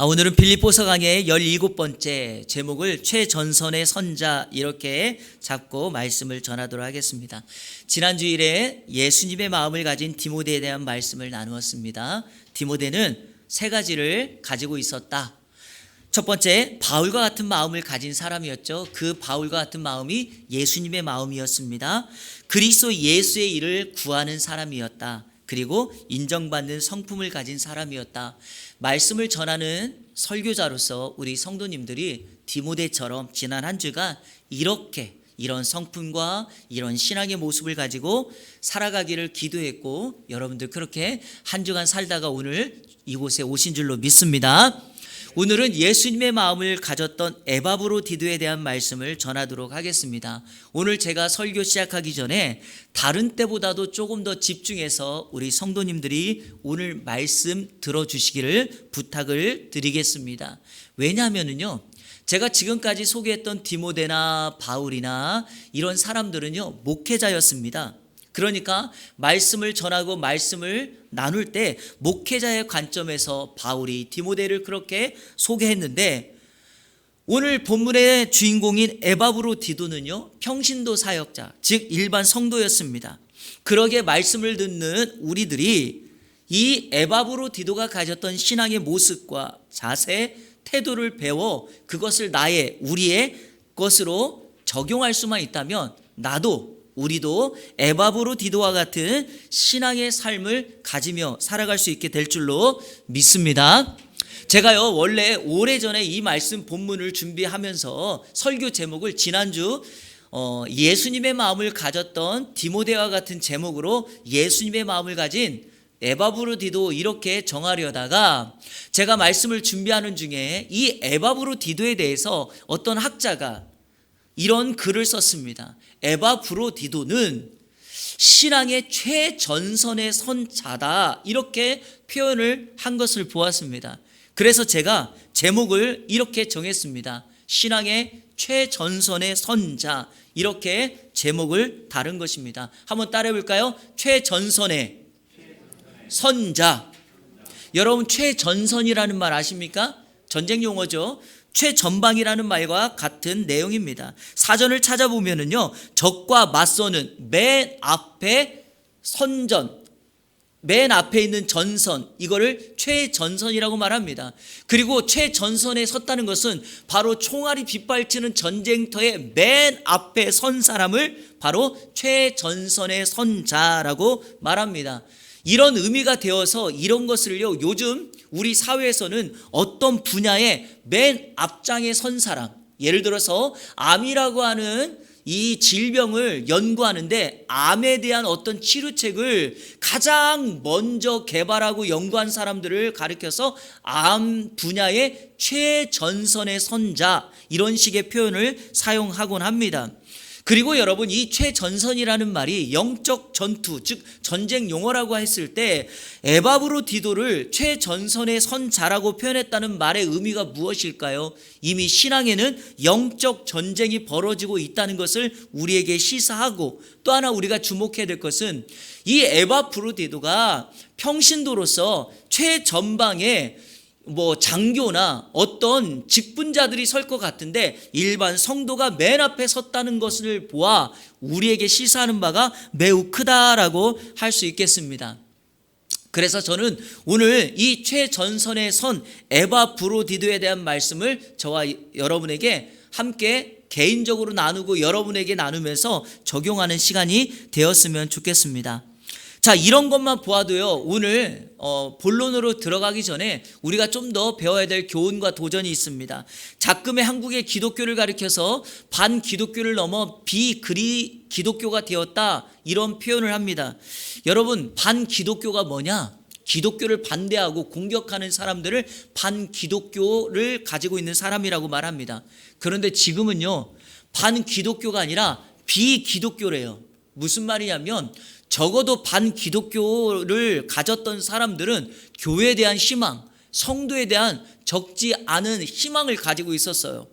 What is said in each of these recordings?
오늘은 빌립보서 강의 17번째 제목을 최전선의 선자 이렇게 잡고 말씀을 전하도록 하겠습니다. 지난 주일에 예수님의 마음을 가진 디모데에 대한 말씀을 나누었습니다. 디모데는 세 가지를 가지고 있었다. 첫 번째, 바울과 같은 마음을 가진 사람이었죠. 그 바울과 같은 마음이 예수님의 마음이었습니다. 그리스도 예수의 일을 구하는 사람이었다. 그리고 인정받는 성품을 가진 사람이었다. 말씀을 전하는 설교자로서 우리 성도님들이 디모데처럼 지난 한 주간 이런 성품과 이런 신앙의 모습을 가지고 살아가기를 기도했고, 여러분들 그렇게 한 주간 살다가 오늘 이곳에 오신 줄로 믿습니다. 오늘은 예수님의 마음을 가졌던 에바브로디도에 대한 말씀을 전하도록 하겠습니다. 오늘 제가 설교 시작하기 전에 다른 때보다도 조금 더 집중해서 우리 성도님들이 오늘 말씀 들어주시기를 부탁을 드리겠습니다. 왜냐하면요, 제가 지금까지 소개했던 디모데나 바울이나 이런 사람들은요, 목회자였습니다. 그러니까 말씀을 전하고 말씀을 나눌 때 목회자의 관점에서 바울이 디모데를 그렇게 소개했는데, 오늘 본문의 주인공인 에바브로디도는요, 평신도 사역자, 즉 일반 성도였습니다. 그러게 말씀을 듣는 우리들이 이 에바브로디도가 가졌던 신앙의 모습과 자세, 태도를 배워 그것을 우리의 것으로 적용할 수만 있다면 우리도 에바브로디도와 같은 신앙의 삶을 가지며 살아갈 수 있게 될 줄로 믿습니다. 제가요, 원래 오래전에 이 말씀 본문을 준비하면서 설교 제목을 지난주 예수님의 마음을 가졌던 디모데와 같은 제목으로 예수님의 마음을 가진 에바브로디도 이렇게 정하려다가, 제가 말씀을 준비하는 중에 이 에바브로디도에 대해서 어떤 학자가 이런 글을 썼습니다. 에바브로디도는 신앙의 최전선에 선 자다, 이렇게 표현을 한 것을 보았습니다. 그래서 제가 제목을 이렇게 정했습니다. 신앙의 최전선에 선 자, 이렇게 제목을 다른 것입니다. 한번 따라해 볼까요? 최전선에 선자. 여러분, 최전선이라는 말 아십니까? 전쟁 용어죠. 최전방이라는 말과 같은 내용입니다. 사전을 찾아보면은요, 적과 맞서는 맨 앞에 선전, 맨 앞에 있는 전선, 이거를 최전선이라고 말합니다. 그리고 최전선에 섰다는 것은 바로 총알이 빗발치는 전쟁터의 맨 앞에 선 사람을 바로 최전선의 선자라고 말합니다. 이런 의미가 되어서 이런 것을요, 요즘 우리 사회에서는 어떤 분야의 맨 앞장에 선 사람, 예를 들어서 암이라고 하는 이 질병을 연구하는데 암에 대한 어떤 치료책을 가장 먼저 개발하고 연구한 사람들을 가리켜서 암 분야의 최전선의 선자, 이런 식의 표현을 사용하곤 합니다. 그리고 여러분, 이 최전선이라는 말이 영적 전투, 즉 전쟁 용어라고 했을 때 에바브로디도를 최전선의 선자라고 표현했다는 말의 의미가 무엇일까요? 이미 신앙에는 영적 전쟁이 벌어지고 있다는 것을 우리에게 시사하고, 또 하나 우리가 주목해야 될 것은 이 에바브로디도가 평신도로서 최전방에 장교나 어떤 직분자들이 설 것 같은데 일반 성도가 맨 앞에 섰다는 것을 보아 우리에게 시사하는 바가 매우 크다라고 할 수 있겠습니다. 그래서 저는 오늘 이 최전선의 선 에바브로디도에 대한 말씀을 저와 여러분에게 함께 개인적으로 나누고 여러분에게 나누면서 적용하는 시간이 되었으면 좋겠습니다. 자, 이런 것만 보아도요, 오늘 본론으로 들어가기 전에 우리가 좀 더 배워야 될 교훈과 도전이 있습니다. 작금의 한국의 기독교를 가리켜서 반기독교를 넘어 비기독교가 되었다, 이런 표현을 합니다. 여러분, 반기독교가 뭐냐? 기독교를 반대하고 공격하는 사람들을 반기독교를 가지고 있는 사람이라고 말합니다. 그런데 지금은요, 반기독교가 아니라 비기독교래요. 무슨 말이냐면, 적어도 반기독교를 가졌던 사람들은 교회에 대한 희망, 성도에 대한 적지 않은 희망을 가지고 있었어요.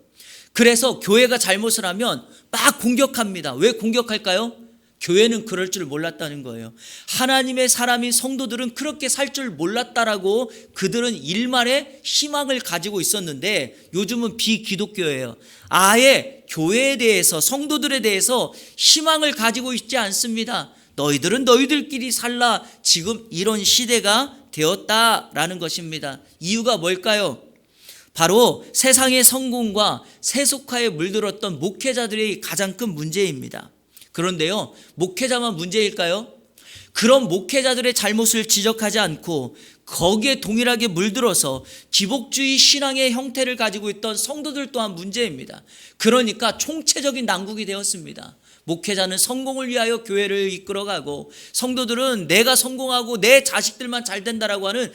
그래서 교회가 잘못을 하면 막 공격합니다. 왜 공격할까요? 교회는 그럴 줄 몰랐다는 거예요. 하나님의 사람인 성도들은 그렇게 살 줄 몰랐다라고 그들은 일말의 희망을 가지고 있었는데 요즘은 비기독교예요. 아예 교회에 대해서 성도들에 대해서 희망을 가지고 있지 않습니다. 너희들은 너희들끼리 살라. 지금 이런 시대가 되었다라는 것입니다. 이유가 뭘까요? 바로 세상의 성공과 세속화에 물들었던 목회자들의 가장 큰 문제입니다. 그런데요, 목회자만 문제일까요? 그런 목회자들의 잘못을 지적하지 않고 거기에 동일하게 물들어서 기복주의 신앙의 형태를 가지고 있던 성도들 또한 문제입니다. 그러니까 총체적인 난국이 되었습니다. 목회자는 성공을 위하여 교회를 이끌어가고 성도들은 내가 성공하고 내 자식들만 잘 된다라고 하는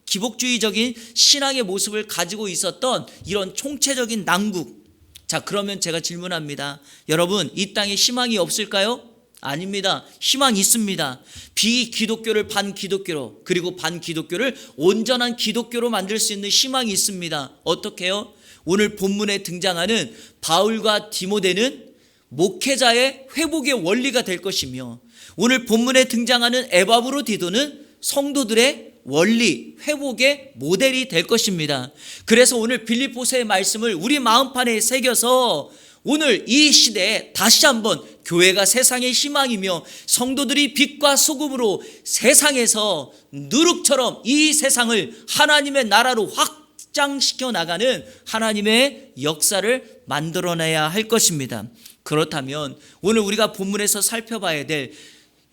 기복주의적인 신앙의 모습을 가지고 있었던 이런 총체적인 난국. 자, 그러면 제가 질문합니다. 여러분, 이 땅에 희망이 없을까요? 아닙니다. 희망이 있습니다. 비기독교를 반기독교로, 그리고 반기독교를 온전한 기독교로 만들 수 있는 희망이 있습니다. 어떻게 해요? 오늘 본문에 등장하는 바울과 디모데는 목회자의 회복의 원리가 될 것이며, 오늘 본문에 등장하는 에바브로디도는 성도들의 원리, 회복의 모델이 될 것입니다. 그래서 오늘 빌립보서의 말씀을 우리 마음판에 새겨서 오늘 이 시대에 다시 한번 교회가 세상의 희망이며 성도들이 빛과 소금으로 세상에서 누룩처럼 이 세상을 하나님의 나라로 확장시켜 나가는 하나님의 역사를 만들어내야 할 것입니다. 그렇다면 오늘 우리가 본문에서 살펴봐야 될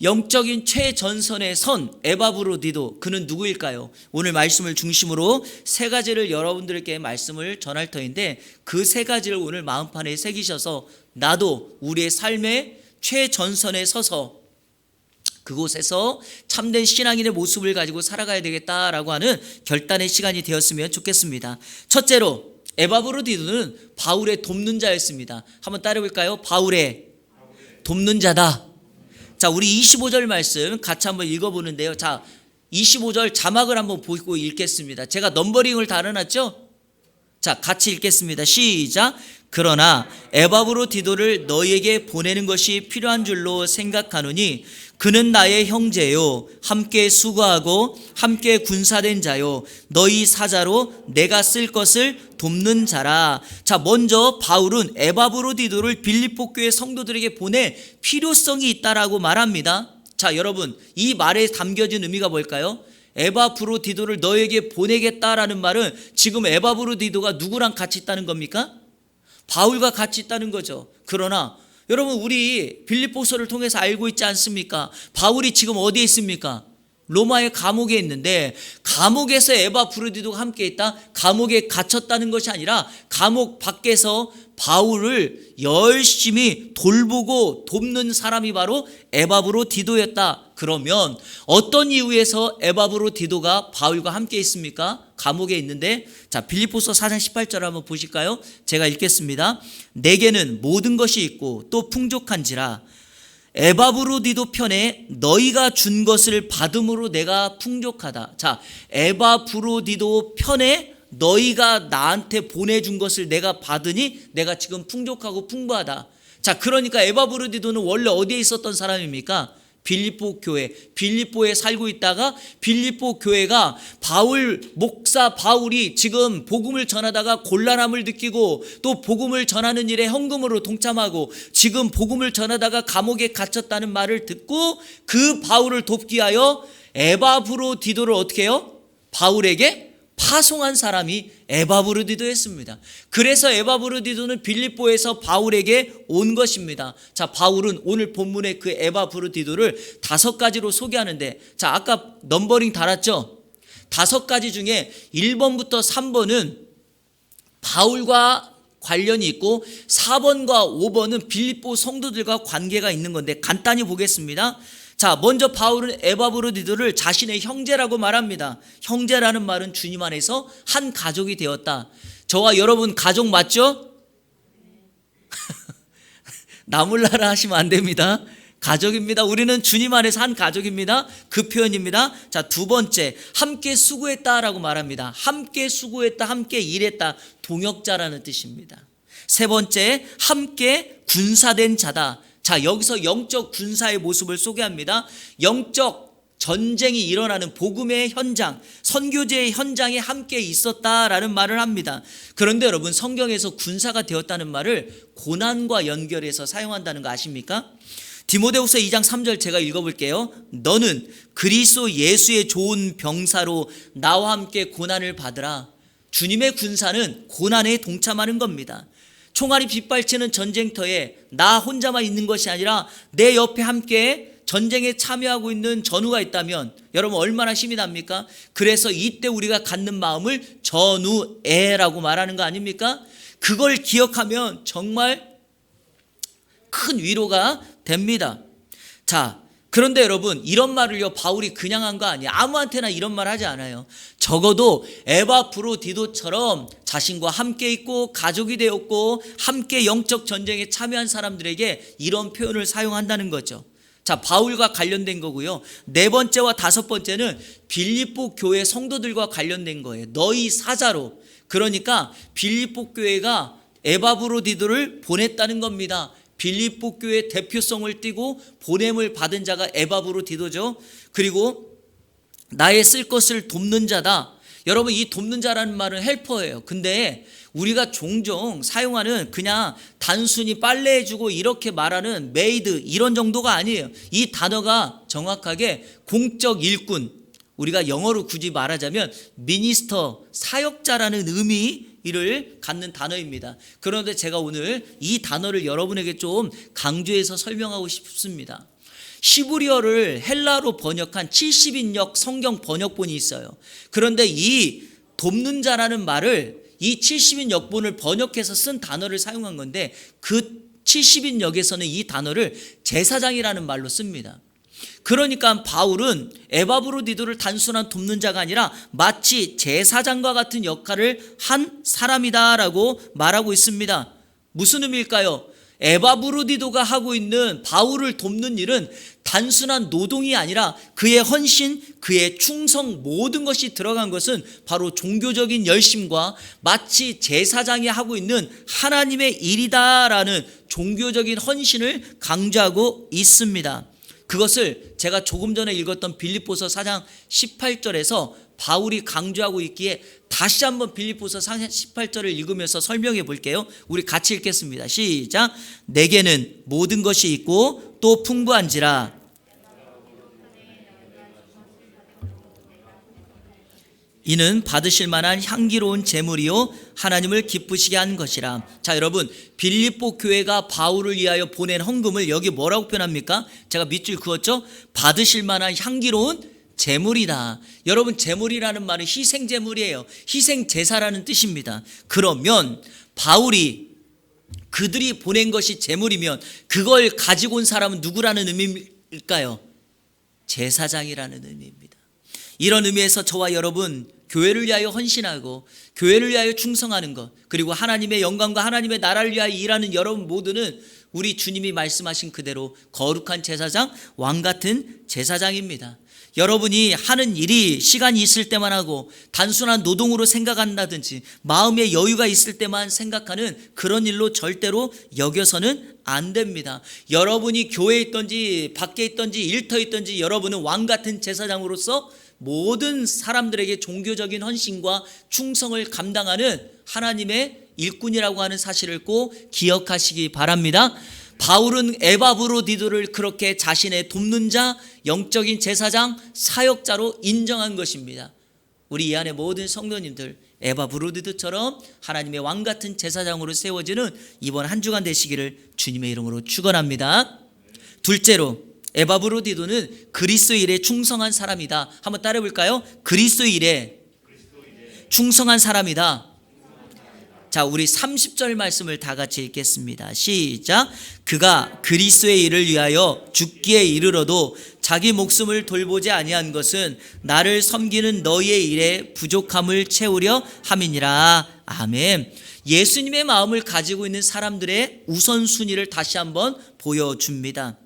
영적인 최전선의 선 에바브로디도, 그는 누구일까요? 오늘 말씀을 중심으로 세 가지를 여러분들께 말씀을 전할 터인데 그 세 가지를 오늘 마음판에 새기셔서 나도 우리의 삶의 최전선에 서서 그곳에서 참된 신앙인의 모습을 가지고 살아가야 되겠다라고 하는 결단의 시간이 되었으면 좋겠습니다. 첫째로 에바브로디도는 바울의 돕는 자였습니다. 한번 따라해볼까요? 바울의 돕는 자다. 자, 우리 25절 말씀 같이 한번 읽어보는데요. 자, 25절 자막을 한번 보고 읽겠습니다. 제가 넘버링을 달아놨죠? 자, 같이 읽겠습니다. 시작. 그러나 에바브로디도를 너희에게 보내는 것이 필요한 줄로 생각하노니 그는 나의 형제요 함께 수고하고 함께 군사된 자요 너희 사자로 내가 쓸 것을 돕는 자라. 자, 먼저 바울은 에바브로디도를 빌립보 교회 성도들에게 보낼 필요성이 있다라고 말합니다. 자, 여러분, 이 말에 담겨진 의미가 뭘까요? 에바브로디도를 너에게 보내겠다라는 말은 지금 에바브로디도가 누구랑 같이 있다는 겁니까? 바울과 같이 있다는 거죠. 그러나 여러분, 우리 빌립보서를 통해서 알고 있지 않습니까? 바울이 지금 어디에 있습니까? 로마의 감옥에 있는데, 감옥에서 에바브로디도가 함께 있다? 감옥에 갇혔다는 것이 아니라 감옥 밖에서 바울을 열심히 돌보고 돕는 사람이 바로 에바브로디도였다. 그러면 어떤 이유에서 에바브로디도가 바울과 함께 있습니까? 감옥에 있는데, 자, 빌립보서 4장 18절 한번 보실까요? 제가 읽겠습니다. 내게는 모든 것이 있고 또 풍족한지라 에바브로디도 편에 너희가 준 것을 받음으로 내가 풍족하다. 자, 에바브로디도 편에 너희가 나한테 보내준 것을 내가 받으니 내가 지금 풍족하고 풍부하다. 자, 그러니까 에바브로디도는 원래 어디에 있었던 사람입니까? 빌립보 교회, 빌립보에 살고 있다가 빌립보 교회가 목사 바울이 지금 복음을 전하다가 곤란함을 느끼고 또 복음을 전하는 일에 헌금으로 동참하고 지금 복음을 전하다가 감옥에 갇혔다는 말을 듣고 그 바울을 돕기 위하여 에바브로디도를 어떻게 해요? 바울에게 파송한 사람이 에바브로디도였습니다. 그래서 에바브로디도는 빌립보에서 바울에게 온 것입니다. 자, 바울은 오늘 본문의 그 에바브로디도를 5가지로 소개하는데, 자, 아까 넘버링 달았죠? 5가지 중에 1번부터 3번은 바울과 관련이 있고 4번과 5번은 빌립보 성도들과 관계가 있는 건데 간단히 보겠습니다. 자, 먼저 바울은 에바브로디도를 자신의 형제라고 말합니다. 형제라는 말은 주님 안에서 한 가족이 되었다. 저와 여러분 가족 맞죠? 나몰라라 하시면 안 됩니다. 가족입니다. 우리는 주님 안에서 한 가족입니다. 그 표현입니다. 자, 2번째, 함께 수고했다라고 말합니다. 함께 수고했다, 함께 일했다, 동역자라는 뜻입니다. 3번째, 함께 군사된 자다. 자, 여기서 영적 군사의 모습을 소개합니다. 영적 전쟁이 일어나는 복음의 현장, 선교제의 현장에 함께 있었다라는 말을 합니다. 그런데 여러분, 성경에서 군사가 되었다는 말을 고난과 연결해서 사용한다는 거 아십니까? 디모데후서 2장 3절 제가 읽어볼게요. 너는 그리스도 예수의 좋은 병사로 나와 함께 고난을 받으라. 주님의 군사는 고난에 동참하는 겁니다. 총알이 빗발치는 전쟁터에 나 혼자만 있는 것이 아니라 내 옆에 함께 전쟁에 참여하고 있는 전우가 있다면 여러분 얼마나 힘이 납니까? 그래서 이때 우리가 갖는 마음을 전우애라고 말하는 거 아닙니까? 그걸 기억하면 정말 큰 위로가 됩니다. 자, 그런데 여러분, 이런 말을요 바울이 그냥 한 거 아니에요. 아무한테나 이런 말 하지 않아요. 적어도 에바프로디도처럼 자신과 함께 있고 가족이 되었고 함께 영적 전쟁에 참여한 사람들에게 이런 표현을 사용한다는 거죠. 자, 바울과 관련된 거고요. 네 번째와 다섯 번째는 빌립보 교회 성도들과 관련된 거예요. 너희 사자로. 그러니까 빌립보 교회가 에바브로디도를 보냈다는 겁니다. 빌립보 교회 대표성을 띠고 보냄을 받은 자가 에바브로디도죠. 그리고 나의 쓸 것을 돕는 자다. 여러분, 이 돕는 자라는 말은 헬퍼예요. 근데 우리가 종종 사용하는 그냥 단순히 빨래해주고 이렇게 말하는 메이드 이런 정도가 아니에요. 이 단어가 정확하게 공적 일꾼, 우리가 영어로 굳이 말하자면 미니스터, 사역자라는 의미를 갖는 단어입니다. 그런데 제가 오늘 이 단어를 여러분에게 좀 강조해서 설명하고 싶습니다. 시브리어를 헬라로 번역한 70인역 성경 번역본이 있어요. 그런데 이 돕는 자라는 말을 이 70인 역본을 번역해서 쓴 단어를 사용한 건데 그 70인 역에서는 이 단어를 제사장이라는 말로 씁니다. 그러니까 바울은 에바브로디도를 단순한 돕는 자가 아니라 마치 제사장과 같은 역할을 한 사람이다라고 말하고 있습니다. 무슨 의미일까요? 에바브로디도가 하고 있는 바울을 돕는 일은 단순한 노동이 아니라 그의 헌신, 그의 충성 모든 것이 들어간 것은 바로 종교적인 열심과 마치 제사장이 하고 있는 하나님의 일이다라는 종교적인 헌신을 강조하고 있습니다. 그것을 제가 조금 전에 읽었던 빌립보서 4장 18절에서 바울이 강조하고 있기에 다시 한번 빌립보서 4장 18절을 읽으면서 설명해 볼게요. 우리 같이 읽겠습니다. 시작. 내게는 모든 것이 있고 또 풍부한지라. 이는 받으실 만한 향기로운 제물이요 하나님을 기쁘시게 한 것이라. 자, 여러분, 빌립보 교회가 바울을 위하여 보낸 헌금을 여기 뭐라고 표현합니까? 제가 밑줄 그었죠? 받으실 만한 향기로운 제물이다. 여러분, 제물이라는 말은 희생 제물이에요. 희생 제사라는 뜻입니다. 그러면 바울이 그들이 보낸 것이 제물이면 그걸 가지고 온 사람은 누구라는 의미일까요? 제사장이라는 의미입니다. 이런 의미에서 저와 여러분 교회를 위하여 헌신하고 교회를 위하여 충성하는 것, 그리고 하나님의 영광과 하나님의 나라를 위하여 일하는 여러분 모두는 우리 주님이 말씀하신 그대로 거룩한 제사장, 왕같은 제사장입니다. 여러분이 하는 일이 시간이 있을 때만 하고 단순한 노동으로 생각한다든지 마음의 여유가 있을 때만 생각하는 그런 일로 절대로 여겨서는 안 됩니다. 여러분이 교회에 있든지 밖에 있든지 일터에 있든지 여러분은 왕같은 제사장으로서 모든 사람들에게 종교적인 헌신과 충성을 감당하는 하나님의 일꾼이라고 하는 사실을 꼭 기억하시기 바랍니다. 바울은 에바브로디도를 그렇게 자신의 돕는 자, 영적인 제사장, 사역자로 인정한 것입니다. 우리 이 안에 모든 성도님들 에바브로디도처럼 하나님의 왕같은 제사장으로 세워지는 이번 한 주간 되시기를 주님의 이름으로 축원합니다. 둘째로, 에바브로디도는 그리스도의 일에 충성한 사람이다. 한번 따라해 볼까요? 그리스도의 일에 충성한 사람이다. 자, 우리 30절 말씀을 다 같이 읽겠습니다. 시작. 그가 그리스도의 일을 위하여 죽기에 이르러도 자기 목숨을 돌보지 아니한 것은 나를 섬기는 너희의 일에 부족함을 채우려 함이니라. 아멘. 예수님의 마음을 가지고 있는 사람들의 우선순위를 다시 한번 보여줍니다.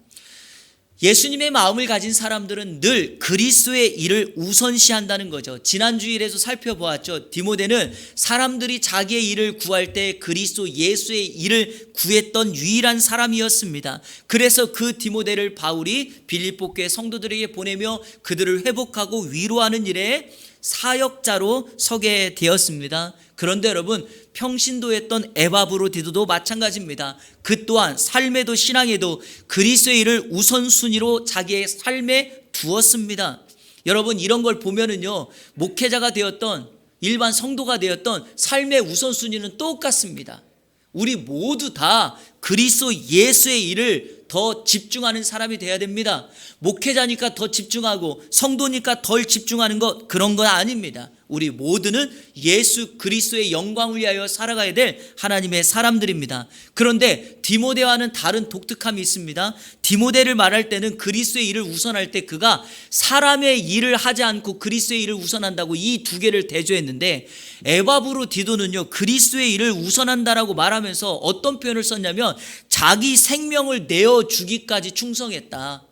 예수님의 마음을 가진 사람들은 늘 그리스도의 일을 우선시한다는 거죠. 지난 주일에도 살펴보았죠. 디모데는 사람들이 자기의 일을 구할 때 그리스도 예수의 일을 구했던 유일한 사람이었습니다. 그래서 그 디모데를 바울이 빌립보 교회 성도들에게 보내며 그들을 회복하고 위로하는 일에 사역자로 서게 되었습니다. 그런데 여러분, 평신도했던 에바브로디도도 마찬가지입니다. 그 또한 삶에도 신앙에도 그리스도의 일을 우선순위로 자기의 삶에 두었습니다. 여러분, 이런 걸 보면은요, 목회자가 되었던 일반 성도가 되었던 삶의 우선순위는 똑같습니다. 우리 모두 다 그리스도 예수의 일을 더 집중하는 사람이 되어야 됩니다. 목회자니까 더 집중하고 성도니까 덜 집중하는 것, 그런 건 아닙니다. 우리 모두는 예수 그리스도의 영광을 위하여 살아가야 될 하나님의 사람들입니다. 그런데 디모데와는 다른 독특함이 있습니다. 디모데를 말할 때는 그리스도의 일을 우선할 때 그가 사람의 일을 하지 않고 그리스도의 일을 우선한다고 이 두 개를 대조했는데, 에바브로디도는요, 그리스도의 일을 우선한다라고 말하면서 어떤 표현을 썼냐면 자기 생명을 내어주기까지 충성했다.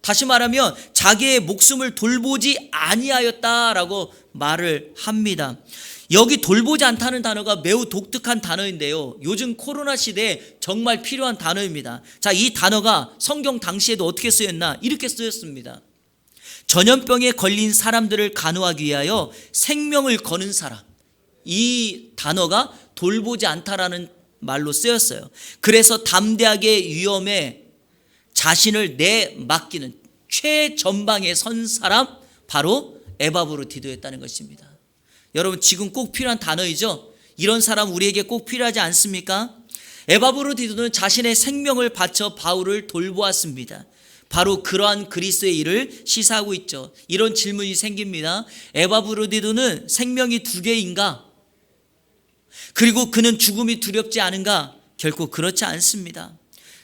다시 말하면 자기의 목숨을 돌보지 아니하였다라고 말을 합니다. 여기 돌보지 않다는 단어가 매우 독특한 단어인데요, 요즘 코로나 시대에 정말 필요한 단어입니다. 자, 이 단어가 성경 당시에도 어떻게 쓰였나? 이렇게 쓰였습니다. 전염병에 걸린 사람들을 간호하기 위하여 생명을 거는 사람, 이 단어가 돌보지 않다라는 말로 쓰였어요. 그래서 담대하게 위험에 자신을 내맡기는 최전방에 선 사람, 바로 에바브로디도였다는 것입니다. 여러분, 지금 꼭 필요한 단어이죠? 이런 사람 우리에게 꼭 필요하지 않습니까? 에바브로디도는 자신의 생명을 바쳐 바울을 돌보았습니다. 바로 그러한 그리스도의 일을 시사하고 있죠. 이런 질문이 생깁니다. 에바브로디도는 생명이 두 개인가? 그리고 그는 죽음이 두렵지 않은가? 결코 그렇지 않습니다.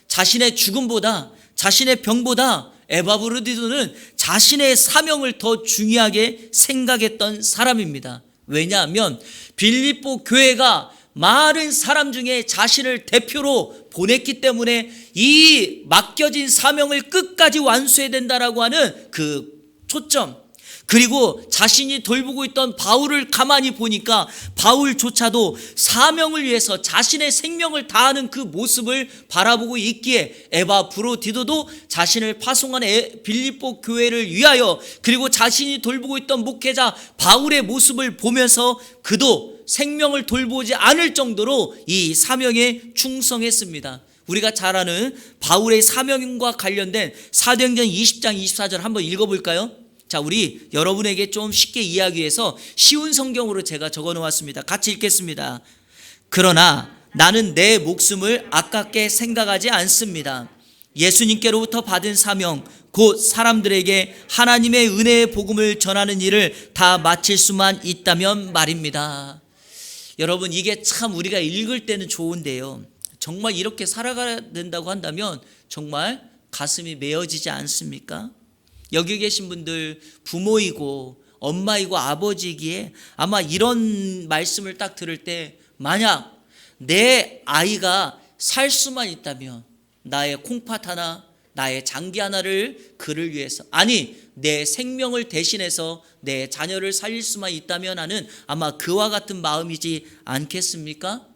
자신의 죽음보다, 자신의 병보다 에바브로디도는 자신의 사명을 더 중요하게 생각했던 사람입니다. 왜냐하면 빌립보 교회가 많은 사람 중에 자신을 대표로 보냈기 때문에 이 맡겨진 사명을 끝까지 완수해야 된다라고 하는 그 초점, 그리고 자신이 돌보고 있던 바울을 가만히 보니까 바울조차도 사명을 위해서 자신의 생명을 다하는 그 모습을 바라보고 있기에 에바브로디도도 자신을 파송한 빌립보 교회를 위하여, 그리고 자신이 돌보고 있던 목회자 바울의 모습을 보면서 그도 생명을 돌보지 않을 정도로 이 사명에 충성했습니다. 우리가 잘 아는 바울의 사명과 관련된 사도행전 20장 24절 한번 읽어볼까요? 자, 우리 여러분에게 좀 쉽게 이해하기 위해서 쉬운 성경으로 제가 적어 놓았습니다. 같이 읽겠습니다. 그러나 나는 내 목숨을 아깝게 생각하지 않습니다. 예수님께로부터 받은 사명, 곧 사람들에게 하나님의 은혜의 복음을 전하는 일을 다 마칠 수만 있다면 말입니다. 여러분, 이게 참 우리가 읽을 때는 좋은데요, 정말 이렇게 살아가야 된다고 한다면 정말 가슴이 메어지지 않습니까? 여기 계신 분들 부모이고 엄마이고 아버지이기에 아마 이런 말씀을 딱 들을 때, 만약 내 아이가 살 수만 있다면 나의 콩팥 하나, 나의 장기 하나를 그를 위해서, 아니 내 생명을 대신해서 내 자녀를 살릴 수만 있다면 하는 아마 그와 같은 마음이지 않겠습니까?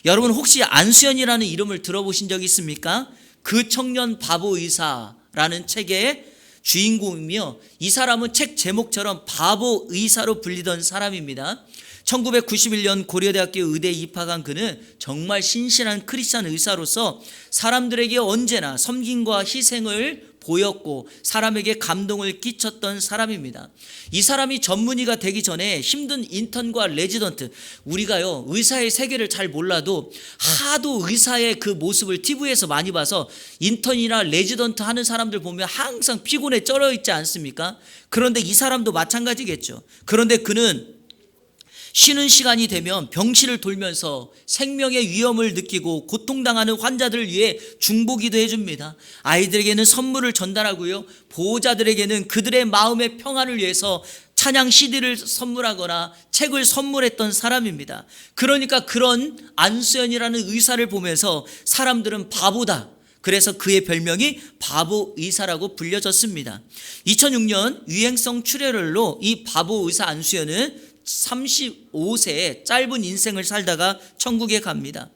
여러분, 혹시 안수연이라는 이름을 들어보신 적 있습니까? 그 청년 바보 의사라는 책의 주인공이며, 이 사람은 책 제목처럼 바보 의사로 불리던 사람입니다. 1991년 고려대학교 의대에 입학한 그는 정말 신실한 크리스찬 의사로서 사람들에게 언제나 섬김과 희생을 보였고 사람에게 감동을 끼쳤던 사람입니다. 이 사람이 전문의가 되기 전에 힘든 인턴과 레지던트, 우리가요 의사의 세계를 잘 몰라도 하도 의사의 그 모습을 TV에서 많이 봐서 인턴이나 레지던트 하는 사람들 보면 항상 피곤에 쩔어 있지 않습니까? 그런데 이 사람도 마찬가지겠죠. 그런데 그는 쉬는 시간이 되면 병실을 돌면서 생명의 위험을 느끼고 고통당하는 환자들을 위해 중보기도 해줍니다. 아이들에게는 선물을 전달하고요, 보호자들에게는 그들의 마음의 평안을 위해서 찬양 CD를 선물하거나 책을 선물했던 사람입니다. 그러니까 그런 안수연이라는 의사를 보면서 사람들은 바보다, 그래서 그의 별명이 바보 의사라고 불려졌습니다. 2006년 유행성 출혈로 이 바보 의사 안수현은 35세에 짧은 인생을 살다가 천국에 갑니다.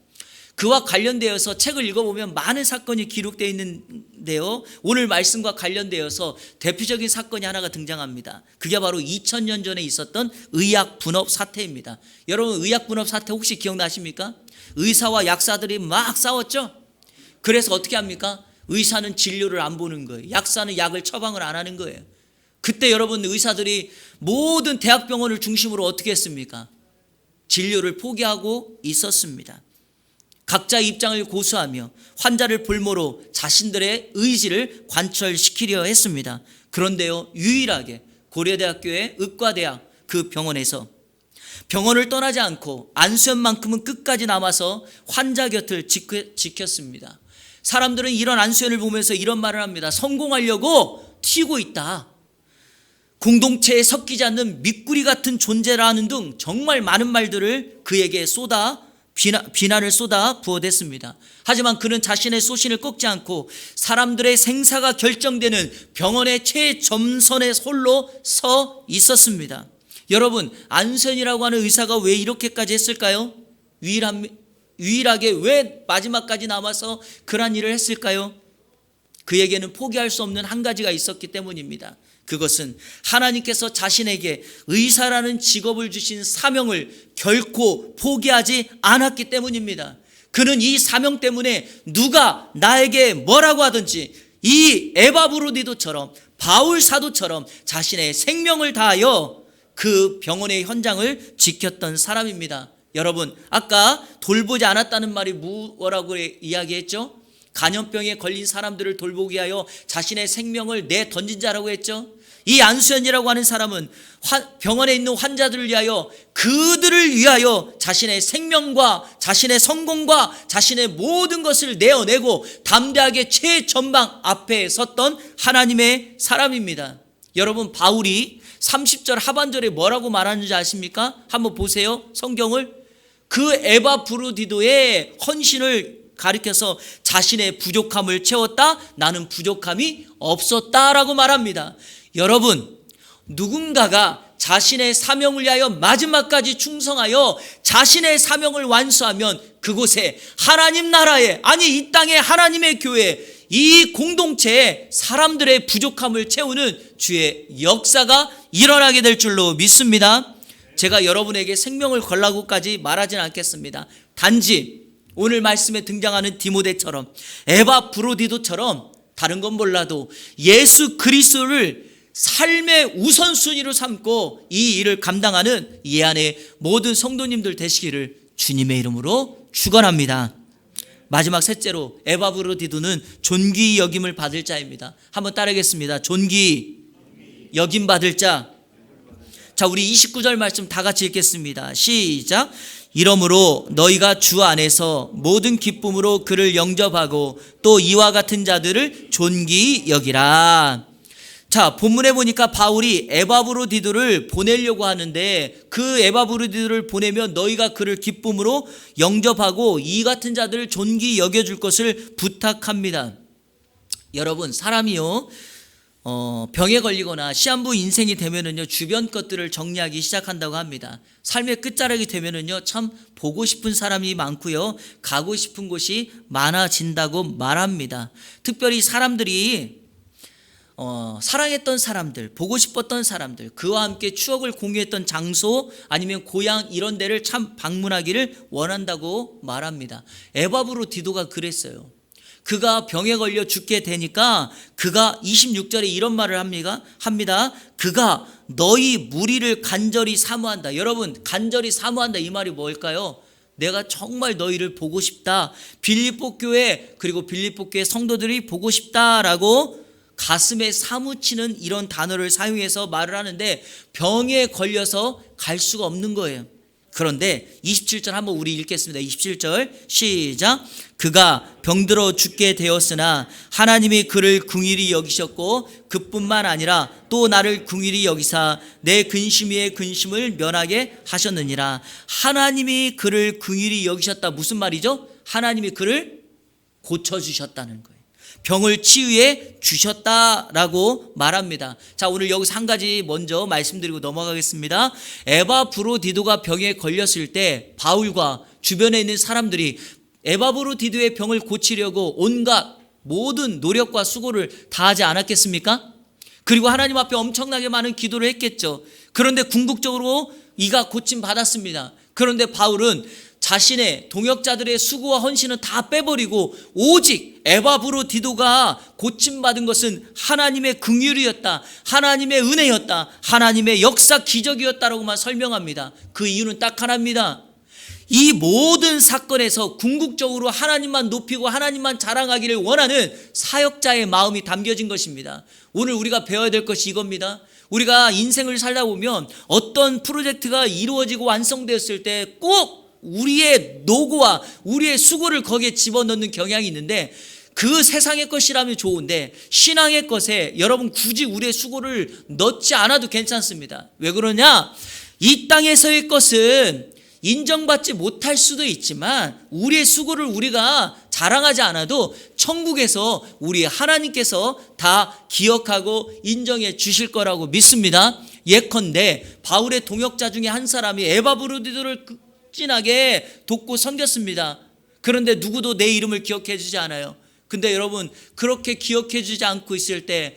그와 관련되어서 책을 읽어보면 많은 사건이 기록되어 있는데요, 오늘 말씀과 관련되어서 대표적인 사건이 하나가 등장합니다. 그게 바로 2000년 전에 있었던 의학 분업 사태입니다. 여러분, 의학 분업 사태 혹시 기억나십니까? 의사와 약사들이 막 싸웠죠. 그래서 어떻게 합니까? 의사는 진료를 안 보는 거예요. 약사는 약을 처방을 안 하는 거예요. 그때 여러분, 의사들이 모든 대학병원을 중심으로 어떻게 했습니까? 진료를 포기하고 있었습니다. 각자의 입장을 고수하며 환자를 볼모로 자신들의 의지를 관철시키려 했습니다. 그런데요, 유일하게 고려대학교의 의과대학 그 병원에서 병원을 떠나지 않고 안수현만큼은 끝까지 남아서 환자 곁을 지켰습니다. 사람들은 이런 안수현을 보면서 이런 말을 합니다. 성공하려고 튀고 있다. 공동체에 섞이지 않는 미꾸리 같은 존재라는 등 정말 많은 말들을 그에게 비난을 쏟아 부어댔습니다. 하지만 그는 자신의 소신을 꺾지 않고 사람들의 생사가 결정되는 병원의 최전선에 홀로 서 있었습니다. 여러분, 안수현이라고 하는 의사가 왜 이렇게까지 했을까요? 유일하게 왜 마지막까지 남아서 그런 일을 했을까요? 그에게는 포기할 수 없는 한 가지가 있었기 때문입니다. 그것은 하나님께서 자신에게 의사라는 직업을 주신 사명을 결코 포기하지 않았기 때문입니다. 그는 이 사명 때문에 누가 나에게 뭐라고 하든지 이 에바브로디도처럼 바울 사도처럼 자신의 생명을 다하여 그 병원의 현장을 지켰던 사람입니다. 여러분, 아까 돌보지 않았다는 말이 뭐라고 이야기했죠? 간염병에 걸린 사람들을 돌보기 위하여 자신의 생명을 내던진 자라고 했죠. 이 안수현이라고 하는 사람은 병원에 있는 환자들을 위하여, 그들을 위하여 자신의 생명과 자신의 성공과 자신의 모든 것을 내어내고 담대하게 최전방 앞에 섰던 하나님의 사람입니다. 여러분, 바울이 30절 하반절에 뭐라고 말하는지 아십니까? 한번 보세요, 성경을. 그 에바브로디도의 헌신을 가리켜서 자신의 부족함을 채웠다, 나는 부족함이 없었다라고 말합니다. 여러분, 누군가가 자신의 사명을 위하여 마지막까지 충성하여 자신의 사명을 완수하면 그곳에 하나님 나라에, 아니 이 땅에 하나님의 교회, 이 공동체에 사람들의 부족함을 채우는 주의 역사가 일어나게 될 줄로 믿습니다. 제가 여러분에게 생명을 걸라고까지 말하진 않겠습니다. 단지 오늘 말씀에 등장하는 디모데처럼, 에바브로디도처럼 다른 건 몰라도 예수 그리스도를 삶의 우선순위로 삼고 이 일을 감당하는 이 안에 모든 성도님들 되시기를 주님의 이름으로 축원합니다. 마지막 셋째로, 에바브로디도는 존귀 여김을 받을 자입니다. 한번 따르겠습니다. 존귀 여김 받을 자. 자, 우리 29절 말씀 다 같이 읽겠습니다. 시작. 이러므로 너희가 주 안에서 모든 기쁨으로 그를 영접하고 또 이와 같은 자들을 존귀히 여기라. 자, 본문에 보니까 바울이 에바브로디도를 보내려고 하는데, 그 에바브로디도를 보내면 너희가 그를 기쁨으로 영접하고 이 같은 자들을 존귀히 여겨줄 것을 부탁합니다. 여러분, 사람이요, 병에 걸리거나 시한부 인생이 되면은요, 주변 것들을 정리하기 시작한다고 합니다. 삶의 끝자락이 되면은요, 참 보고 싶은 사람이 많고요, 가고 싶은 곳이 많아진다고 말합니다. 특별히 사람들이 사랑했던 사람들, 보고 싶었던 사람들, 그와 함께 추억을 공유했던 장소 아니면 고향 이런 데를 참 방문하기를 원한다고 말합니다. 에바브로디도가 그랬어요. 그가 병에 걸려 죽게 되니까 그가 26절에 이런 말을 합니다. 그가 너희 무리를 간절히 사모한다. 여러분, 간절히 사모한다 이 말이 뭘까요? 내가 정말 너희를 보고 싶다. 빌립보 교회, 그리고 빌립보 교회 성도들이 보고 싶다라고 가슴에 사무치는 이런 단어를 사용해서 말을 하는데, 병에 걸려서 갈 수가 없는 거예요. 그런데 27절 한번 우리 읽겠습니다. 27절 시작. 그가 병들어 죽게 되었으나 하나님이 그를 긍휼히 여기셨고 그뿐만 아니라 또 나를 긍휼히 여기사 내 근심 위에 근심을 면하게 하셨느니라. 하나님이 그를 긍휼히 여기셨다. 무슨 말이죠? 하나님이 그를 고쳐주셨다는 거예요. 병을 치유해 주셨다라고 말합니다. 자, 오늘 여기서 한 가지 먼저 말씀드리고 넘어가겠습니다. 에바브로디도가 병에 걸렸을 때 바울과 주변에 있는 사람들이 에바브로디도의 병을 고치려고 온갖 모든 노력과 수고를 다하지 않았겠습니까? 그리고 하나님 앞에 엄청나게 많은 기도를 했겠죠. 그런데 궁극적으로 이가 고침받았습니다. 그런데 바울은 자신의 동역자들의 수고와 헌신은 다 빼버리고 오직 에바브로디도가 고침받은 것은 하나님의 긍휼이었다, 하나님의 은혜였다, 하나님의 역사 기적이었다라고만 설명합니다. 그 이유는 딱 하나입니다. 이 모든 사건에서 궁극적으로 하나님만 높이고 하나님만 자랑하기를 원하는 사역자의 마음이 담겨진 것입니다. 오늘 우리가 배워야 될 것이 이겁니다. 우리가 인생을 살다 보면 어떤 프로젝트가 이루어지고 완성되었을 때 꼭 우리의 노고와 우리의 수고를 거기에 집어넣는 경향이 있는데, 그 세상의 것이라면 좋은데 신앙의 것에 여러분 굳이 우리의 수고를 넣지 않아도 괜찮습니다. 왜 그러냐? 이 땅에서의 것은 인정받지 못할 수도 있지만 우리의 수고를 우리가 자랑하지 않아도 천국에서 우리 하나님께서 다 기억하고 인정해 주실 거라고 믿습니다. 예컨대 바울의 동역자 중에 한 사람이 에바브로디도를 극진하게 돕고 섬겼습니다. 그런데 누구도 내 이름을 기억해 주지 않아요. 근데 여러분, 그렇게 기억해 주지 않고 있을 때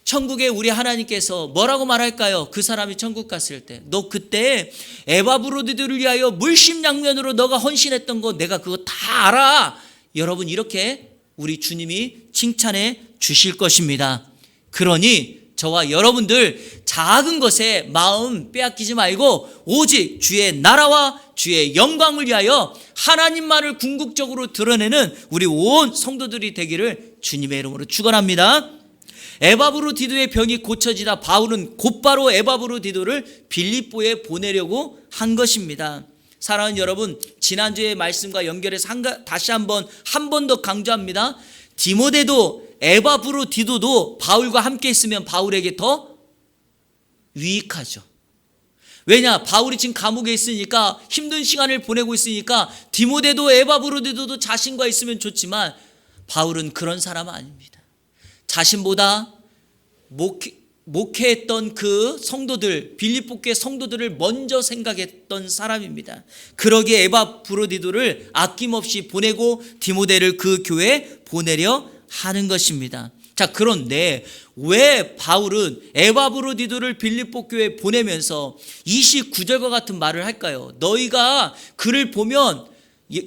천국에 우리 하나님께서 뭐라고 말할까요? 그 사람이 천국 갔을 때, 너 그때 에바브로디도를 위하여 물심양면으로 너가 헌신했던 거 내가 그거 다 알아. 여러분, 이렇게 우리 주님이 칭찬해 주실 것입니다. 그러니 저와 여러분들 작은 것에 마음 빼앗기지 말고 오직 주의 나라와 주의 영광을 위하여 하나님만을 궁극적으로 드러내는 우리 온 성도들이 되기를 주님의 이름으로 축원합니다. 에바브로디도의 병이 고쳐지다 바울은 곧바로 에바브로디도를 빌립보에 보내려고 한 것입니다. 사랑하는 여러분, 지난주의 말씀과 연결해서 다시 한 번 더 강조합니다. 디모데도 에바브로디도도 바울과 함께 있으면 바울에게 더 유익하죠. 왜냐? 바울이 지금 감옥에 있으니까 힘든 시간을 보내고 있으니까 디모데도 에바브로디도도 자신과 있으면 좋지만 바울은 그런 사람은 아닙니다. 자신보다 목회했던 그 성도들, 빌립보 교회 성도들을 먼저 생각했던 사람입니다. 그러기에 에바브로디도를 아낌없이 보내고 디모데를 그 교회에 보내려 하는 것입니다. 자, 그런데 왜 바울은 에바브로디도를 빌립보 교회에 보내면서 29절과 같은 말을 할까요? 너희가 그를 보면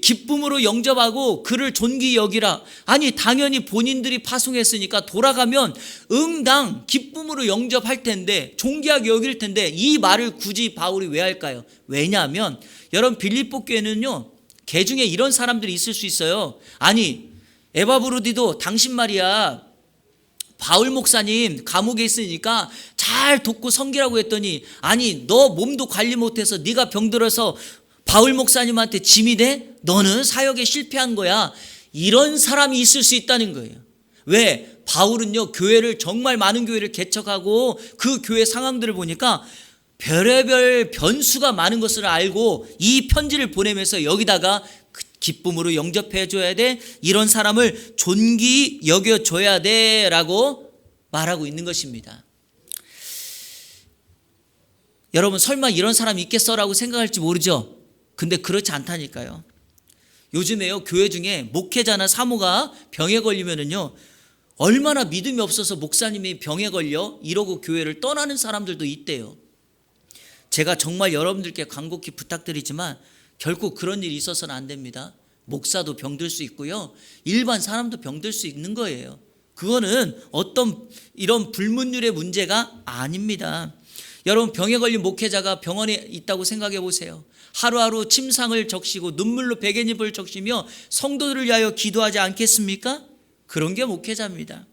기쁨으로 영접하고 그를 존귀히 여기라. 아니, 당연히 본인들이 파송했으니까 돌아가면 응당 기쁨으로 영접할 텐데, 존귀하게 여길 텐데, 이 말을 굳이 바울이 왜 할까요? 왜냐하면 여러분, 빌립보 교회는요, 개 중에 이런 사람들이 있을 수 있어요. 아니, 에바브로디도 당신 말이야, 바울 목사님 감옥에 있으니까 잘 돕고 섬기라고 했더니, 아니, 너 몸도 관리 못해서 네가 병들어서 바울 목사님한테 짐이 돼? 너는 사역에 실패한 거야. 이런 사람이 있을 수 있다는 거예요. 왜? 바울은요, 교회를, 정말 많은 교회를 개척하고 그 교회 상황들을 보니까 별의별 변수가 많은 것을 알고 이 편지를 보내면서 여기다가 기쁨으로 영접해 줘야 돼, 이런 사람을 존귀히 여겨줘야 돼 라고 말하고 있는 것입니다. 여러분, 설마 이런 사람이 있겠어라고 생각할지 모르죠. 근데 그렇지 않다니까요. 요즘에요, 교회 중에 목회자나 사모가 병에 걸리면은요, 얼마나 믿음이 없어서 목사님이 병에 걸려 이러고 교회를 떠나는 사람들도 있대요. 제가 정말 여러분들께 간곡히 부탁드리지만 결코 그런 일이 있어서는 안 됩니다. 목사도 병들 수 있고요, 일반 사람도 병들 수 있는 거예요. 그거는 어떤 이런 불문율의 문제가 아닙니다. 여러분, 병에 걸린 목회자가 병원에 있다고 생각해 보세요. 하루하루 침상을 적시고 눈물로 베갯잎을 적시며 성도들을 위하여 기도하지 않겠습니까? 그런 게 목회자입니다.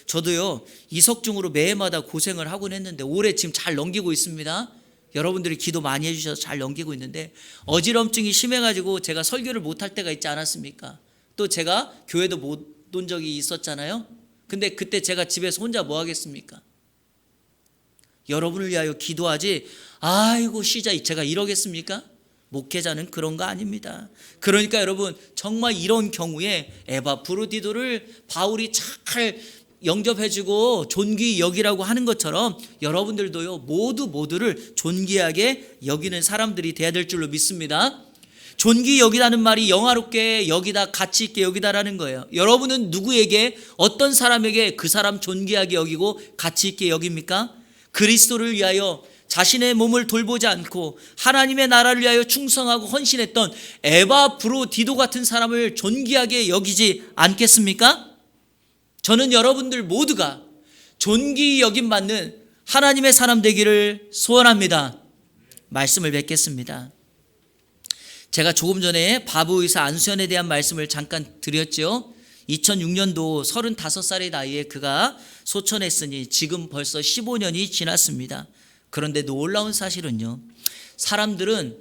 저도요, 이석중으로 매해마다 고생을 하곤 했는데 올해 지금 잘 넘기고 있습니다. 여러분들이 기도 많이 해주셔서 잘 넘기고 있는데, 어지럼증이 심해가지고 제가 설교를 못할 때가 있지 않았습니까? 또 제가 교회도 못 온 적이 있었잖아요. 근데 그때 제가 집에서 혼자 뭐 하겠습니까? 여러분을 위하여 기도하지, 아이고 시자 제가 이러겠습니까? 목회자는 그런 거 아닙니다. 그러니까 여러분 정말 이런 경우에 에바프로디도를 바울이 잘 영접해주고 존귀 여기라고 하는 것처럼 여러분들도요 모두를 존귀하게 여기는 사람들이 돼야 될 줄로 믿습니다. 존귀 여기다는 말이 영화롭게 여기다, 가치 있게 여기다라는 거예요. 여러분은 누구에게, 어떤 사람에게 그 사람 존귀하게 여기고 가치 있게 여깁니까? 그리스도를 위하여 자신의 몸을 돌보지 않고 하나님의 나라를 위하여 충성하고 헌신했던 에바브로디도 같은 사람을 존귀하게 여기지 않겠습니까? 저는 여러분들 모두가 존귀 여김 받는 하나님의 사람 되기를 소원합니다. 말씀을 맺겠습니다. 제가 조금 전에 바보의사 안수현에 대한 말씀을 잠깐 드렸죠. 2006년도 35살의 나이에 그가 소천했으니 지금 벌써 15년이 지났습니다. 그런데 놀라운 사실은요, 사람들은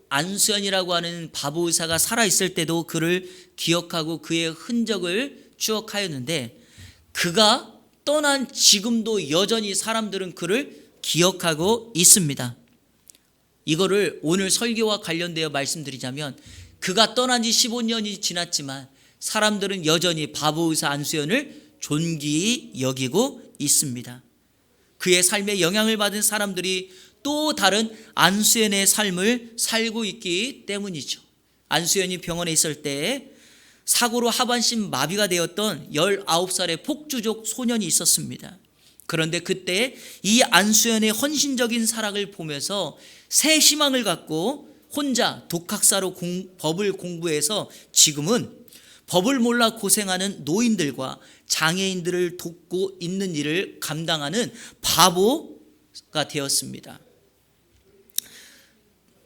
안수현이라고 하는 바보의사가 살아있을 때도 그를 기억하고 그의 흔적을 추억하였는데, 그가 떠난 지금도 여전히 사람들은 그를 기억하고 있습니다. 이거를 오늘 설교와 관련되어 말씀드리자면, 그가 떠난 지 15년이 지났지만 사람들은 여전히 바보의사 안수현을 존귀히 여기고 있습니다. 그의 삶에 영향을 받은 사람들이 또 다른 안수현의 삶을 살고 있기 때문이죠. 안수현이 병원에 있을 때 사고로 하반신 마비가 되었던 19살의 폭주족 소년이 있었습니다. 그런데 그때 이 안수현의 헌신적인 사랑을 보면서 새 희망을 갖고 혼자 독학사로 법을 공부해서 지금은 법을 몰라 고생하는 노인들과 장애인들을 돕고 있는 일을 감당하는 바보가 되었습니다.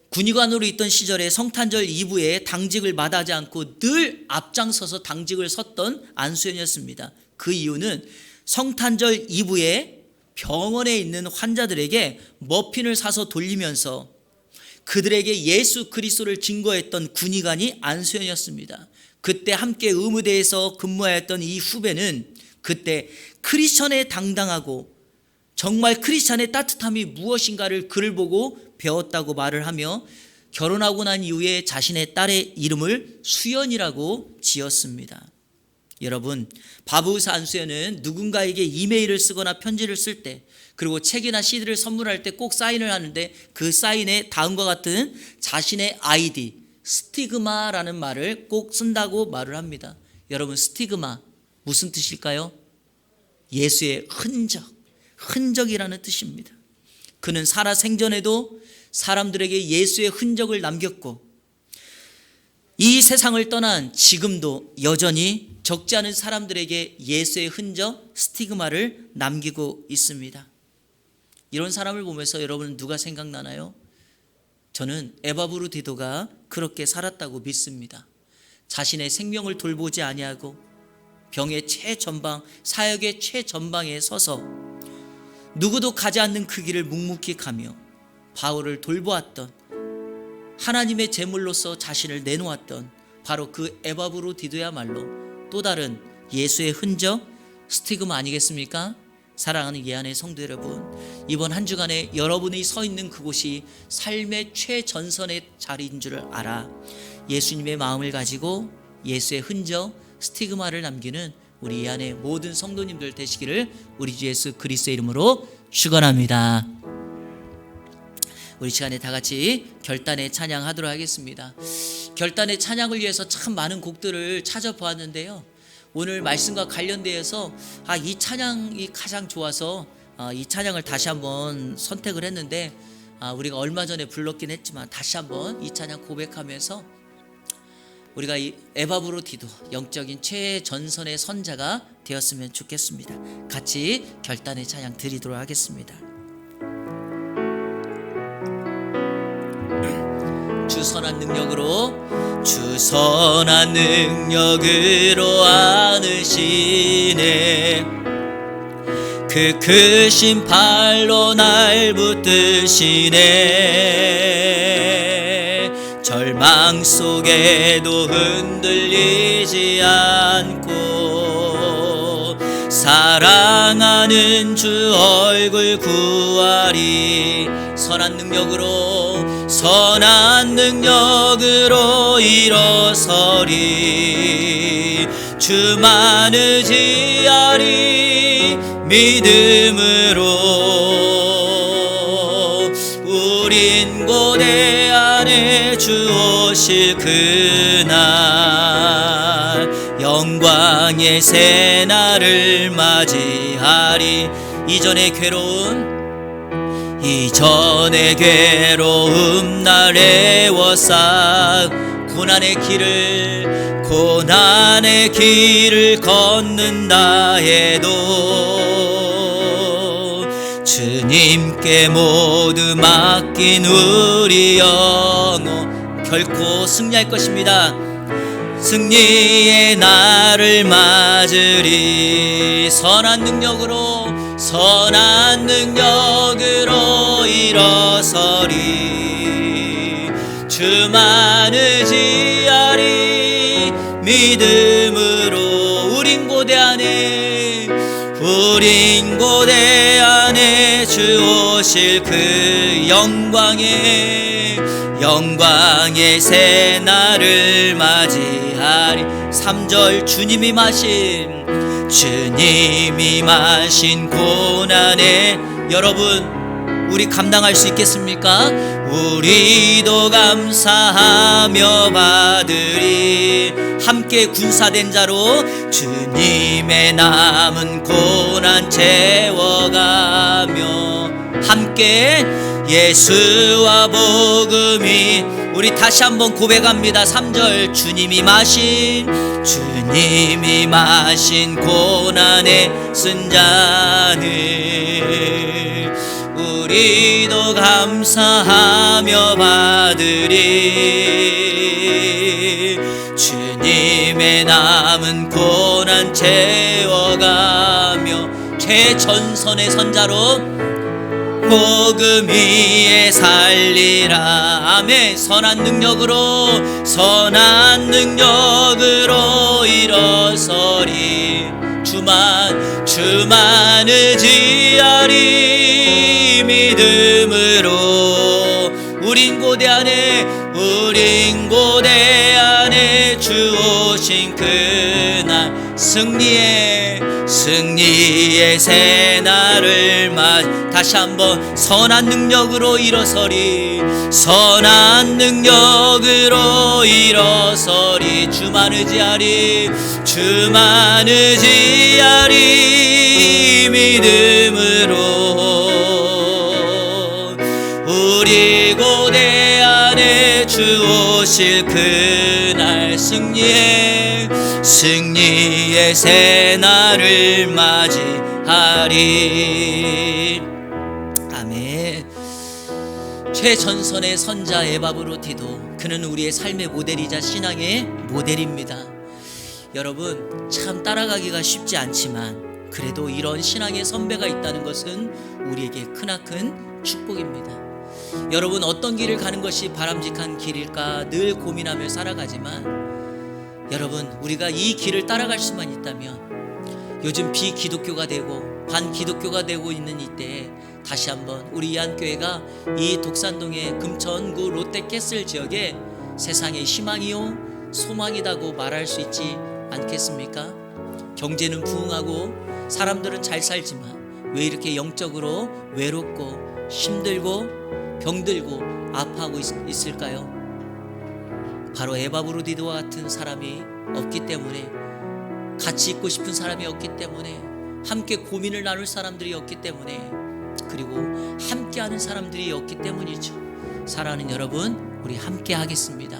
군의관으로 있던 시절에 성탄절 이브에 당직을 마다하지 않고 늘 앞장서서 당직을 섰던 안수현이었습니다. 그 이유는 성탄절 이브에 병원에 있는 환자들에게 머핀을 사서 돌리면서 그들에게 예수 그리스도를 증거했던 군의관이 안수현이었습니다. 그때 함께 의무대에서 근무하였던 이 후배는 그때 크리스천에 당당하고 정말 크리스천의 따뜻함이 무엇인가를 그를 보고 배웠다고 말을 하며 결혼하고 난 이후에 자신의 딸의 이름을 수연이라고 지었습니다. 여러분, 바보의사 안수현은 누군가에게 이메일을 쓰거나 편지를 쓸 때, 그리고 책이나 CD를 선물할 때 꼭 사인을 하는데 그 사인에 다음과 같은 자신의 아이디, 스티그마라는 말을 꼭 쓴다고 말을 합니다. 여러분, 스티그마 무슨 뜻일까요? 예수의 흔적이라는 뜻입니다. 그는 살아 생전에도 사람들에게 예수의 흔적을 남겼고 이 세상을 떠난 지금도 여전히 적지 않은 사람들에게 예수의 흔적, 스티그마를 남기고 있습니다. 이런 사람을 보면서 여러분은 누가 생각나나요? 저는 에바브로디도가 그렇게 살았다고 믿습니다. 자신의 생명을 돌보지 아니하고 병의 최전방, 사역의 최전방에 서서 누구도 가지 않는 그 길을 묵묵히 가며 바울을 돌보았던, 하나님의 제물로서 자신을 내놓았던 바로 그 에바브로디도야말로 또 다른 예수의 흔적, 스티그마 아니겠습니까? 사랑하는 예안의 성도 여러분, 이번 한 주간에 여러분이 서 있는 그곳이 삶의 최전선의 자리인 줄 알아 예수님의 마음을 가지고 예수의 흔적, 스티그마를 남기는 우리 예안의 모든 성도님들 되시기를 우리 주 예수 그리스도의 이름으로 축원합니다. 우리 시간에 다 같이 결단의 찬양하도록 하겠습니다. 결단의 찬양을 위해서 참 많은 곡들을 찾아보았는데요, 오늘 말씀과 관련되어서 이 찬양이 가장 좋아서 이 찬양을 다시 한번 선택을 했는데, 우리가 얼마 전에 불렀긴 했지만 다시 한번 이 찬양 고백하면서 우리가 이 에바브로디도 영적인 최전선의 선자가 되었으면 좋겠습니다. 같이 결단의 찬양 드리도록 하겠습니다. 주 선한 능력으로 안으시네. 그 크신 팔로 날 붙드시네. 절망 속에도 흔들리지 않고 사랑하는 주 얼굴 구하리. 선한 능력으로 선한 능력으로 일어서리. 주만 의지하리 믿음으로. 우린 고대 안에 주 오실 그날 영광의 새날을 맞이하리. 이전의 괴로움 날 애워싸 고난의 길을 걷는다 해도 주님께 모두 맡긴 우리 영혼 결코 승리할 것입니다. 승리의 날을 맞으리. 선한 능력으로 일어서리. 주만 의지하리 믿음으로. 우린 고대 안에 주 오실 그 영광의 새날을 맞이하리. 3절 주님이 마신 고난에 여러분 우리 감당할 수 있겠습니까? 우리도 감사하며 받으리. 함께 군사된 자로 주님의 남은 고난 채워가며 함께 예수와 복음이. 우리 다시 한번 고백합니다. 3절 주님이 마신 고난에 쓴 잔을 우리도 감사하며 받으리. 주님의 남은 고난 채워가며 최전선의 선자로 복음 위에 살리라. 아멘. 선한 능력으로 일어서리. 주만 의지하리 믿음으로. 우린 고대 안에 주 오신 그날 승리의 새날을 다시 한번 선한 능력으로 일어서리. 주만 의지하리 믿음으로. 우리 고대 안에 주 오실 그날 승리의 새날을 맞이하리. 아멘. 최전선의 선자 에바브로티도 그는 우리의 삶의 모델이자 신앙의 모델입니다. 여러분 참 따라가기가 쉽지 않지만 그래도 이런 신앙의 선배가 있다는 것은 우리에게 크나큰 축복입니다. 여러분 어떤 길을 가는 것이 바람직한 길일까 늘 고민하며 살아가지만 여러분 우리가 이 길을 따라갈 수만 있다면 요즘 비기독교가 되고 반기독교가 되고 있는 이때에 다시 한번 우리 이한교회가 이 독산동의 금천구 롯데캐슬 지역에 세상의 희망이요 소망이라고 말할 수 있지 않겠습니까? 경제는 부흥하고 사람들은 잘 살지만 왜 이렇게 영적으로 외롭고 힘들고 병들고 아파하고 있을까요? 바로 에바브로디도와 같은 사람이 없기 때문에, 같이 있고 싶은 사람이 없기 때문에, 함께 고민을 나눌 사람들이 없기 때문에, 그리고 함께하는 사람들이 없기 때문이죠. 사랑하는 여러분, 우리 함께 하겠습니다.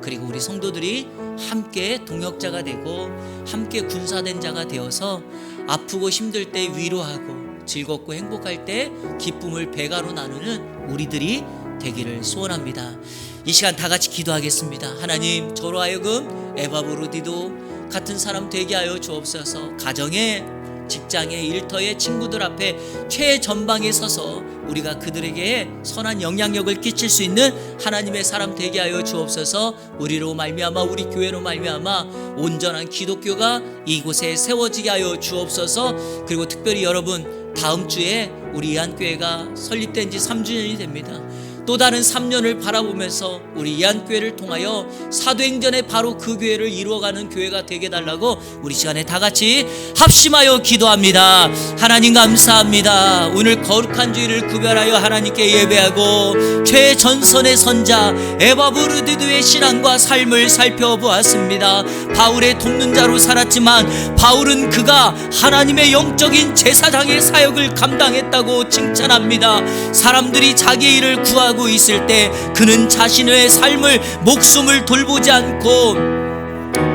그리고 우리 성도들이 함께 동역자가 되고 함께 군사된 자가 되어서 아프고 힘들 때 위로하고 즐겁고 행복할 때 기쁨을 배가로 나누는 우리들이 되기를 소원합니다. 이 시간 다 같이 기도하겠습니다. 하나님, 저로 하여금 에바브로디도 같은 사람 되게 하여 주옵소서. 가정에, 직장에, 일터에, 친구들 앞에 최전방에 서서 우리가 그들에게 선한 영향력을 끼칠 수 있는 하나님의 사람 되게 하여 주옵소서. 우리로 말미암아, 우리 교회로 말미암아 온전한 기독교가 이곳에 세워지게 하여 주옵소서. 그리고 특별히 여러분, 다음 주에 우리 이한교회가 설립된 지 3주년이 됩니다. 또 다른 3년을 바라보면서 우리 이안교회를 통하여 사도행전의 바로 그 교회를 이루어가는 교회가 되게 달라고 우리 시간에 다 같이 합심하여 기도합니다. 하나님 감사합니다. 오늘 거룩한 주일을 구별하여 하나님께 예배하고 최전선의 선자 에바브르디도의 신앙과 삶을 살펴보았습니다. 바울의 돕는 자로 살았지만 바울은 그가 하나님의 영적인 제사장의 사역을 감당했다고 칭찬합니다. 사람들이 자기의 일을 구하고 있을 때 그는 자신의 삶을 목숨을 돌보지 않고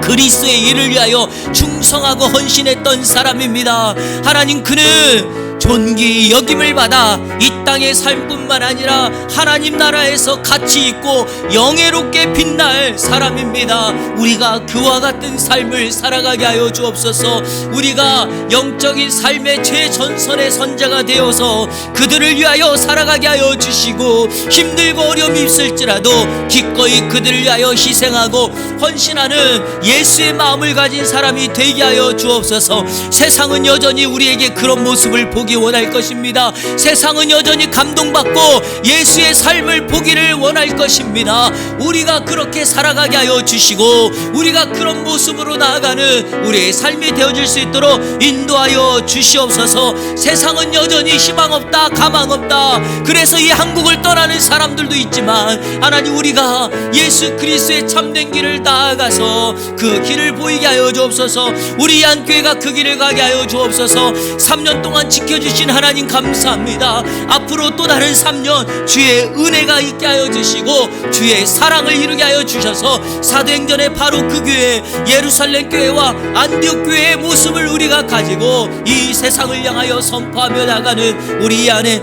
그리스도의 일을 위하여 충성하고 헌신했던 사람입니다. 하나님, 그는 존귀 여김을 받아 이 땅의 삶뿐만 아니라 하나님 나라에서 가치 있고 영예롭게 빛날 사람입니다. 우리가 그와 같은 삶을 살아가게 하여 주옵소서. 우리가 영적인 삶의 최전선의 선자가 되어서 그들을 위하여 살아가게 하여 주시고, 힘들고 어려움이 있을지라도 기꺼이 그들을 위하여 희생하고 헌신하는 예수의 마음을 가진 사람이 되게 하여 주옵소서. 세상은 여전히 우리에게 그런 모습을 보기 원할 것입니다. 세상은 여전히 감동받고 예수의 삶을 보기를 원할 것입니다. 우리가 그렇게 살아가게 하여 주시고 우리가 그런 모습으로 나아가는 우리의 삶이 되어질 수 있도록 인도하여 주시옵소서. 세상은 여전히 희망 없다, 가망 없다. 그래서 이 한국을 떠나는 사람들도 있지만 하나님, 우리가 예수 그리스도의 참된 길을 나아가서 그 길을 보이게 하여 주옵소서. 우리 이안교회가 그 길을 가게 하여 주옵소서. 3년 동안 지켜주신 하나님 감사합니다. 앞으로 또 다른 3년 주의 은혜가 있게 하여 주시고 주의 사랑을 이루게 하여 주셔서 사도행전의 바로 그 교회, 예루살렘 교회와 안디옥 교회의 모습을 우리가 가지고 이 세상을 향하여 선포하며 나가는 우리 이 안에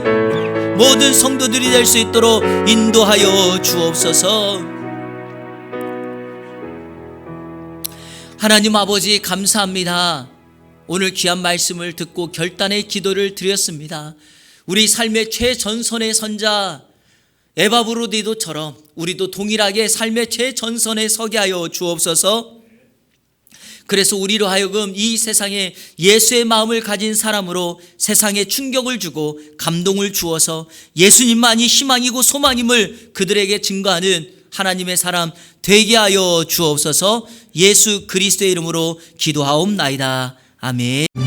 모든 성도들이 될 수 있도록 인도하여 주옵소서. 하나님 아버지, 감사합니다. 오늘 귀한 말씀을 듣고 결단의 기도를 드렸습니다. 우리 삶의 최전선의 선자 에바브로디도처럼 우리도 동일하게 삶의 최전선에 서게 하여 주옵소서. 그래서 우리로 하여금 이 세상에 예수의 마음을 가진 사람으로 세상에 충격을 주고 감동을 주어서 예수님만이 희망이고 소망임을 그들에게 증거하는 하나님의 사람 되게 하여 주옵소서. 예수 그리스도의 이름으로 기도하옵나이다. 아멘.